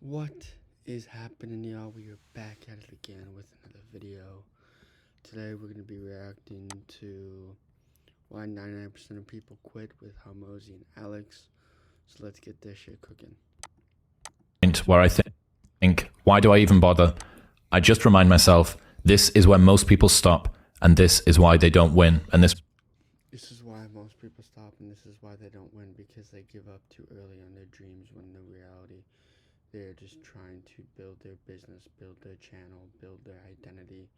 What is happening, y'all? We are back at it again with another video. Today we're going to be reacting to why 99% of people quit with Harmozy and Alex. So let's get this shit cooking. Where I think, why do I even bother? I just remind myself, this is where most people stop, and this is why they don't win. And this is why most people stop, and this is why they don't win, because they give up too early on their dreams when in reality they're just trying to build their business, build their channel, build their identity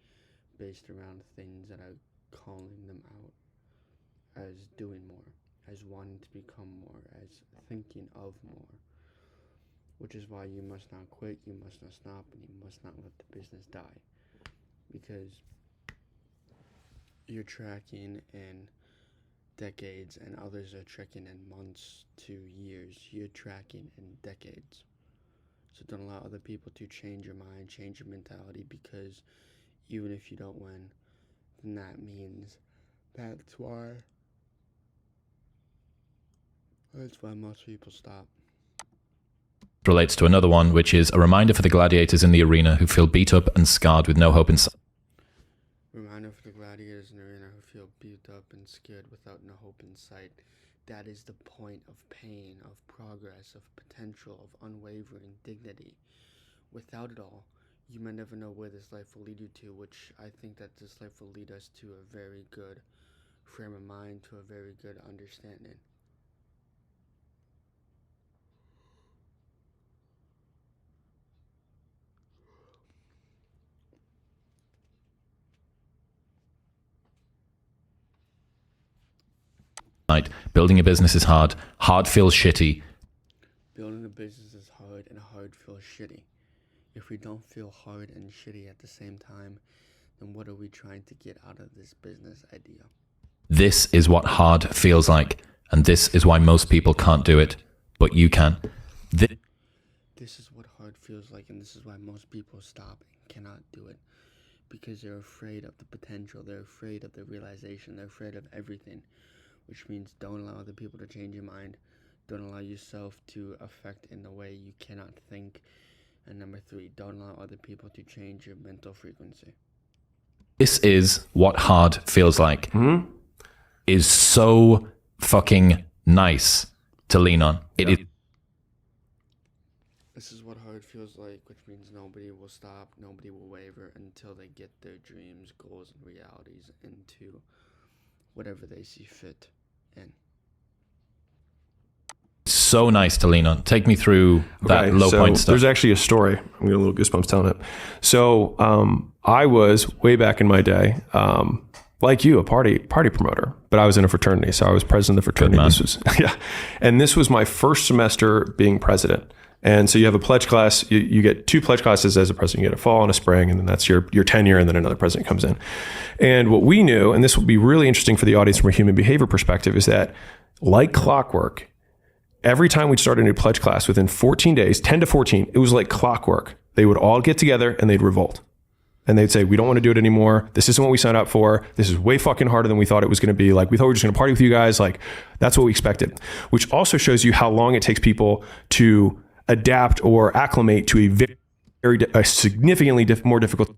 based around things that are calling them out as doing more, as wanting to become more, as thinking of more. Which is why you must not quit, you must not stop, and you must not let the business die. Because you're tracking in decades and others are tracking in months to years. You're tracking in decades. So don't allow other people to change your mind, change your mentality, because even if you don't win, then that means that's why most people stop. relates to another one, which is a reminder for the gladiators in the arena who feel beat up and scarred with no hope in sight. Reminder for the gladiators in the arena who feel beat up and scared without no hope in sight. That is the point of pain, of progress, of potential, of unwavering dignity. Without it all, you may never know where this life will lead you to, which I think that this life will lead us to a very good frame of mind, to a very good understanding. Building a business is hard. Hard feels shitty. Building a business is hard, and hard feels shitty. If we don't feel hard and shitty at the same time, then what are we trying to get out of this business idea? This is what hard feels like, and this is why most people can't do it, but you can. This is what hard feels like, and this is why most people stop and cannot do it. Because they're afraid of the potential, they're afraid of the realization, they're afraid of everything. Which means don't allow other people to change your mind. Don't allow yourself to affect in the way you cannot think. And number 3, don't allow other people to change your mental frequency. This is what hard feels like. Is so fucking nice to lean on. It is. This is what hard feels like, which means nobody will stop, nobody will waver until they get their dreams, goals, and realities into whatever they see fit in. So nice to lean on. Take me through that low point stuff. There's actually a story. I'm getting a little goosebumps telling it. So I was way back in my day, like you, a party promoter, but I was in a fraternity. So I was president of the fraternity. This was, yeah. And this was my first semester being president. And so you have a pledge class, you get 2 pledge classes as a president. You get a fall and a spring, and then that's your tenure, and then another president comes in. And what we knew, and this will be really interesting for the audience from a human behavior perspective, is that like clockwork, every time we'd start a new pledge class, within 14 days, 10 to 14, it was like clockwork. They would all get together and they'd revolt. And they'd say, we don't want to do it anymore. This isn't what we signed up for. This is way fucking harder than we thought it was going to be. Like, we thought we were just going to party with you guys. Like, that's what we expected. Which also shows you how long it takes people to adapt or acclimate to a significantly more difficult.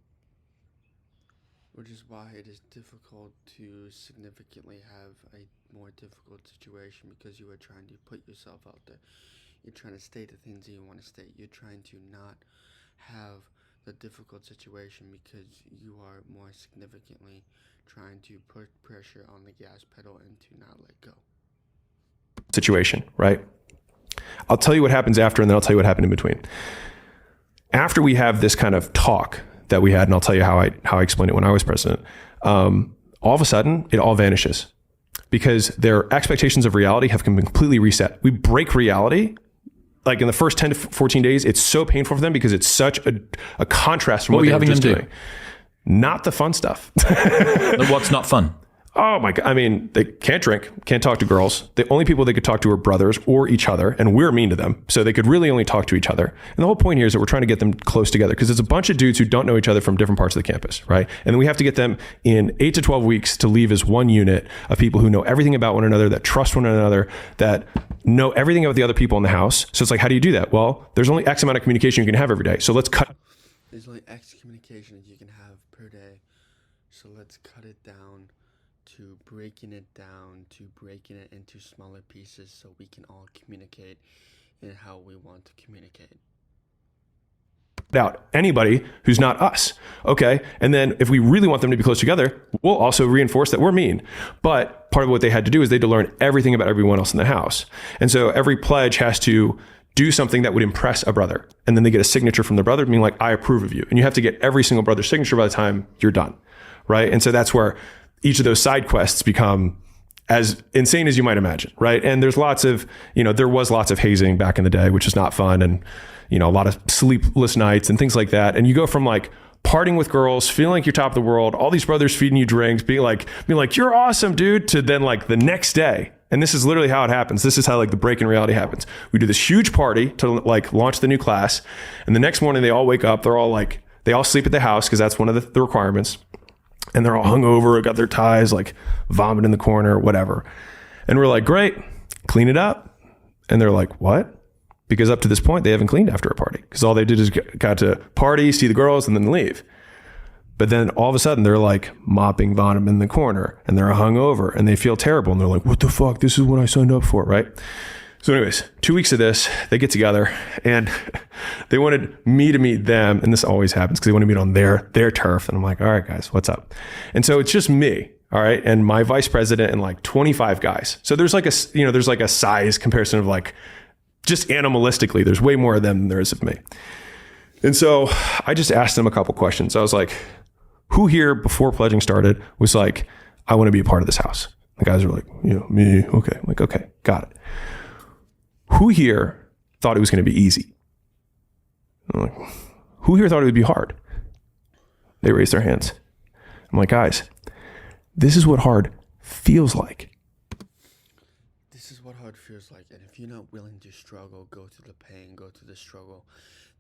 Which is why it is difficult to significantly have a more difficult situation, because you are trying to put yourself out there. You're trying to state the things that you want to state. You're trying to not have the difficult situation because you are more significantly trying to put pressure on the gas pedal and to not let go. Situation, right? I'll tell you what happens after, and then I'll tell you what happened in between. After we have this kind of talk that we had, and I'll tell you how I explained it when I was president, all of a sudden, it all vanishes because their expectations of reality have been completely reset. We break reality. Like in the first 10 to 14 days, it's so painful for them because it's such a contrast from what they were just doing. Not the fun stuff. What's not fun? Oh my God. I mean, they can't drink, can't talk to girls. The only people they could talk to are brothers or each other, and we're mean to them. So they could really only talk to each other. And the whole point here is that we're trying to get them close together because it's a bunch of dudes who don't know each other from different parts of the campus, right? And then we have to get them in 8 to 12 weeks to leave as one unit of people who know everything about one another, that trust one another, that know everything about the other people in the house. So it's like, how do you do that? Well, there's only X amount of communication you can have every day. So let's cut. There's only X communication that you can have per day. So let's cut it down to breaking it into smaller pieces so we can all communicate in how we want to communicate. Out anybody who's not us. Okay. And then if we really want them to be close together, we'll also reinforce that we're mean. But part of what they had to do is they had to learn everything about everyone else in the house. And so every pledge has to do something that would impress a brother. And then they get a signature from the brother being like, I approve of you. And you have to get every single brother's signature by the time you're done. Right. And so that's where each of those side quests become as insane as you might imagine. Right. And there's lots of, there was lots of hazing back in the day, which is not fun. And, a lot of sleepless nights and things like that. And you go from like partying with girls, feeling like you're top of the world, all these brothers feeding you drinks, being like, you're awesome, dude, to then like the next day. And this is literally how it happens. This is how like the break in reality happens. We do this huge party to like launch the new class. And the next morning they all wake up. They all sleep at the house because that's one of the requirements. And they're all hungover, got their ties, like vomit in the corner, whatever. And we're like, great, clean it up. And they're like, what? Because up to this point, they haven't cleaned after a party because all they did is got to party, see the girls, and then leave. But then all of a sudden, they're like mopping bottom in the corner and they're hungover and they feel terrible. And they're like, what the fuck? This is what I signed up for, right? So anyways, 2 weeks of this, they get together and they wanted me to meet them. And this always happens because they want to meet on their turf. And I'm like, all right, guys, what's up? And so it's just me. All right. And my vice president and like 25 guys. So there's like a size comparison of like, just animalistically, there's way more of them than there is of me. And so I just asked them a couple questions. I was like, who here before pledging started was like, I want to be a part of this house? The guys are like, me. Okay. I'm like, okay, got it. Who here thought it was going to be easy? I'm like, who here thought it would be hard? They raised their hands. I'm like, guys, this is what hard feels like. This is what hard feels like, and if you're not willing to struggle, go through the pain, go through the struggle,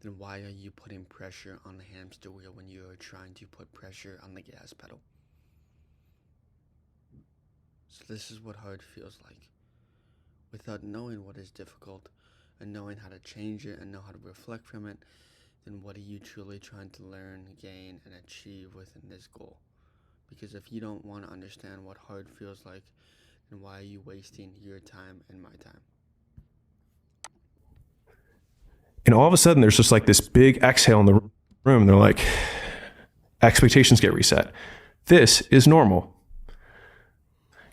then why are you putting pressure on the hamster wheel when you are trying to put pressure on the gas pedal? So this is what hard feels like. Without knowing what is difficult, and knowing how to change it, and know how to reflect from it, then what are you truly trying to learn, gain, and achieve within this goal? Because if you don't want to understand what hard feels like, then why are you wasting your time and my time? And all of a sudden, there's just like this big exhale in the room. They're like, expectations get reset. This is normal.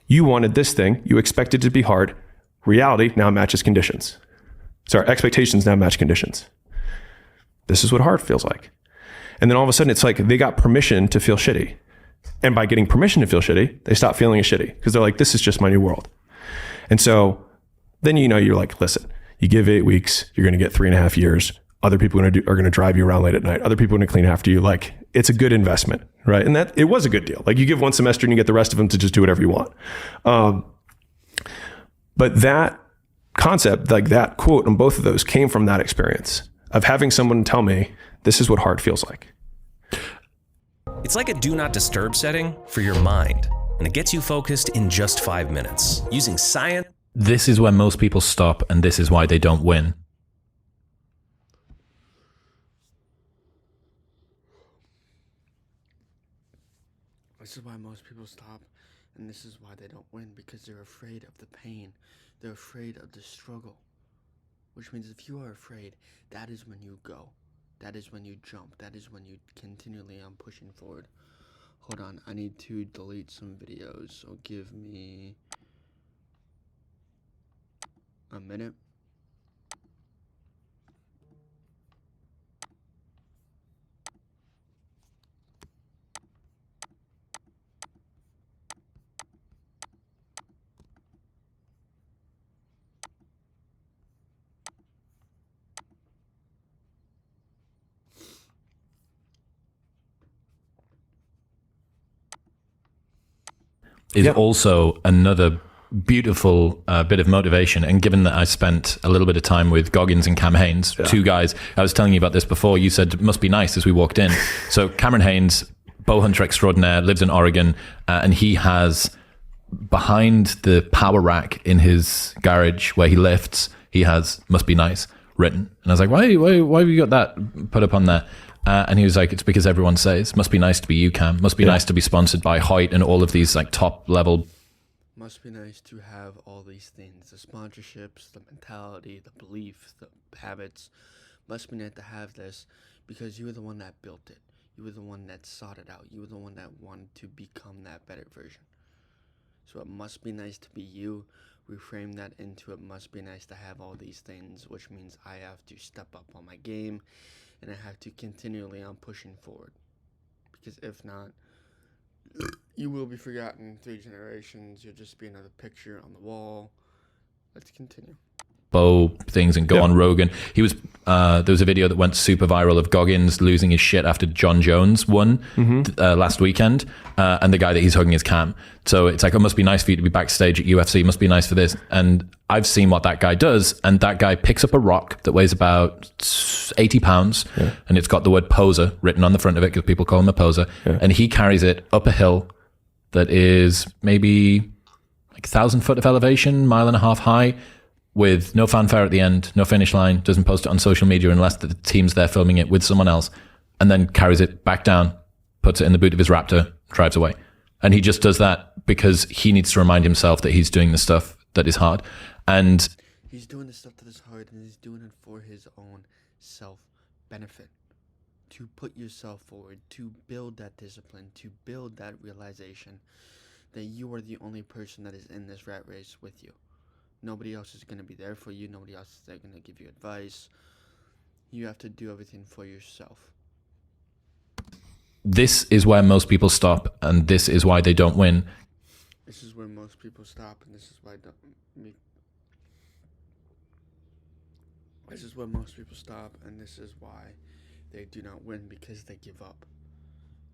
You wanted this thing. You expected it to be hard. Reality now matches conditions. Sorry, expectations now match conditions. This is what hard feels like. And then all of a sudden, it's like they got permission to feel shitty. And by getting permission to feel shitty, they stop feeling as shitty because they're like, this is just my new world. And so then, you're like, listen, you give 8 weeks, you're going to get 3.5 years. Other people are going to drive you around late at night. Other people are going to clean after you. Like, it's a good investment, right? And that it was a good deal. Like, you give one semester and you get the rest of them to just do whatever you want. But that concept, like that quote on both of those came from that experience of having someone tell me, this is what hard feels like. It's like a do not disturb setting for your mind, and it gets you focused in just 5 minutes. Using science. This is where most people stop, and this is why they don't win. This is why most people stop, and this is why they don't win, because they're afraid of the pain. They're afraid of the struggle. Which means if you are afraid, that is when you go. That is when you jump. That is when you continually pushing forward. Hold on, I need to delete some videos, so give me a minute. is Yeah. also another beautiful bit of motivation. And given that I spent a little bit of time with Goggins and Cam Haynes, two guys, I was telling you about this before, you said it must be nice as we walked in. So Cameron Haynes, bow hunter extraordinaire, lives in Oregon, and he has behind the power rack in his garage where he lifts, he has "must be nice" written. And I was like, why have you got that put up on there? And he was like, it's because everyone says, must be nice to be you, Cam. Must be nice to be sponsored by Hoyt and all of these like top level. Must be nice to have all these things, the sponsorships, the mentality, the belief, the habits. Must be nice to have this because you were the one that built it. You were the one that sought it out. You were the one that wanted to become that better version. So it must be nice to be you. Reframe that into it must be nice to have all these things, which means I have to step up on my game and I have to continually on pushing forward. Because if not, you will be forgotten in 3 generations. You'll just be another picture on the wall. Let's continue. Bow things and go on Rogan. He was there was a video that went super viral of Goggins losing his shit after John Jones won last weekend, and the guy that he's hugging is Cam. So it's like, it must be nice for you to be backstage at UFC. It must be nice for this. And I've seen what that guy does, and that guy picks up a rock that weighs about 80 pounds, and it's got the word poser written on the front of it because people call him a poser, and he carries it up a hill that is maybe like 1,000 foot of elevation, 1.5 miles high, with no fanfare at the end, no finish line, doesn't post it on social media unless the team's there filming it with someone else, and then carries it back down, puts it in the boot of his Raptor, drives away. And he just does that because he needs to remind himself that he's doing the stuff that is hard. And he's doing the stuff that is hard, and he's doing it for his own self-benefit. To put yourself forward, to build that discipline, to build that realization that you are the only person that is in this rat race with you. Nobody else is going to be there for you. Nobody else is there going to give you advice. You have to do everything for yourself. this is where most people stop, and this is why they don't win. This is where most people stop, and this is why This is where most people stop, and this is why they do not win, because they give up.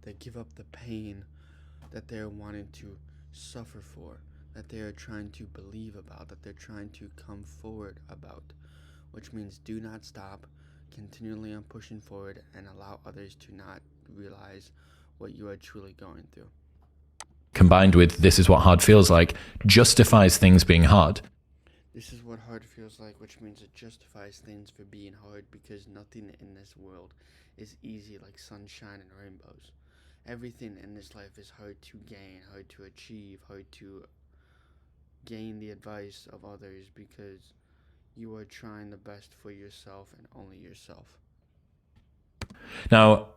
They give up the pain that they're wanting to suffer for, that they are trying to believe about, that they're trying to come forward about, which means do not stop, continually on pushing forward, and allow others to not realize what you are truly going through. Combined with this is what hard feels like, justifies things being hard. This is what hard feels like, which means it justifies things for being hard, because nothing in this world is easy like sunshine and rainbows. Everything in this life is hard to gain, hard to achieve, hard to gain the advice of others, because you are trying the best for yourself and only yourself. Now,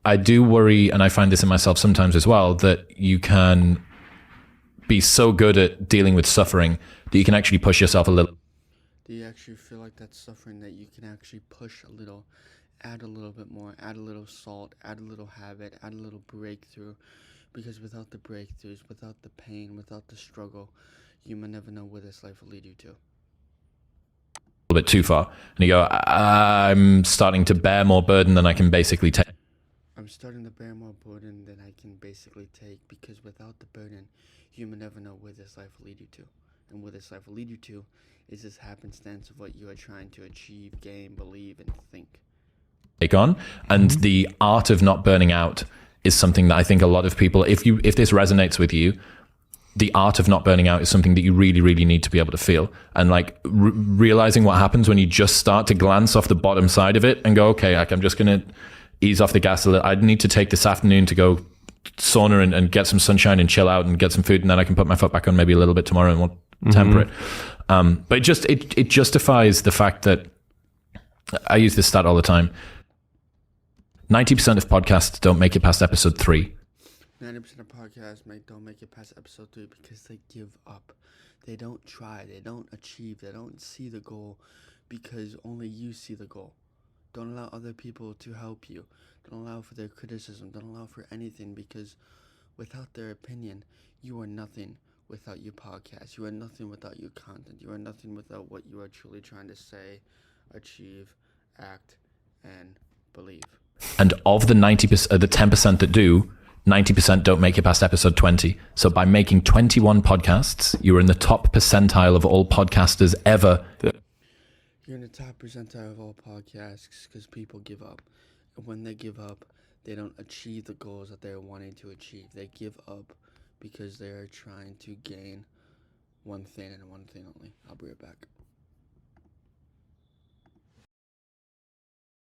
I do worry, and I find this in myself sometimes as well, that you can be so good at dealing with suffering that you can actually push yourself a little. Do you actually feel like that suffering, that you can actually push a little, add a little bit more, add a little salt, add a little habit, add a little breakthrough? Because without the breakthroughs, without the pain, without the struggle, you may never know where this life will lead you to. A little bit too far. And you go, I'm starting to bear more burden than I can basically take. I'm starting to bear more burden than I can basically take, because without the burden, you may never know where this life will lead you to. And where this life will lead you to is this happenstance of what you are trying to achieve, gain, believe, and think. Take on. And the art of not burning out is something that I think a lot of people, if this resonates with you, the art of not burning out is something that you really, really need to be able to feel. And like realizing what happens when you just start to glance off the bottom side of it and go, okay, like I'm just going to ease off the gas a little. I need to take this afternoon to go sauna and get some sunshine and chill out and get some food, and then I can put my foot back on maybe a little bit tomorrow and we'll temper it. But it justifies the fact that, I use this stat all the time, 90% of podcasts don't make it past episode 3. 90% of podcasts don't make it past episode 3 because they give up. They don't try. They don't achieve. They don't see the goal, because only you see the goal. Don't allow other people to help you. Don't allow for their criticism. Don't allow for anything, because without their opinion, you are nothing without your podcast. You are nothing without your content. You are nothing without what you are truly trying to say, achieve, act, and believe. And of the 90%, the 10% that do, 90% don't make it past episode 20. So by making 21 podcasts, you're in the top percentile of all podcasters ever. You're in the top percentile of all podcasts because people give up. And when they give up, they don't achieve the goals that they're wanting to achieve. They give up because they are trying to gain one thing and one thing only. I'll be right back.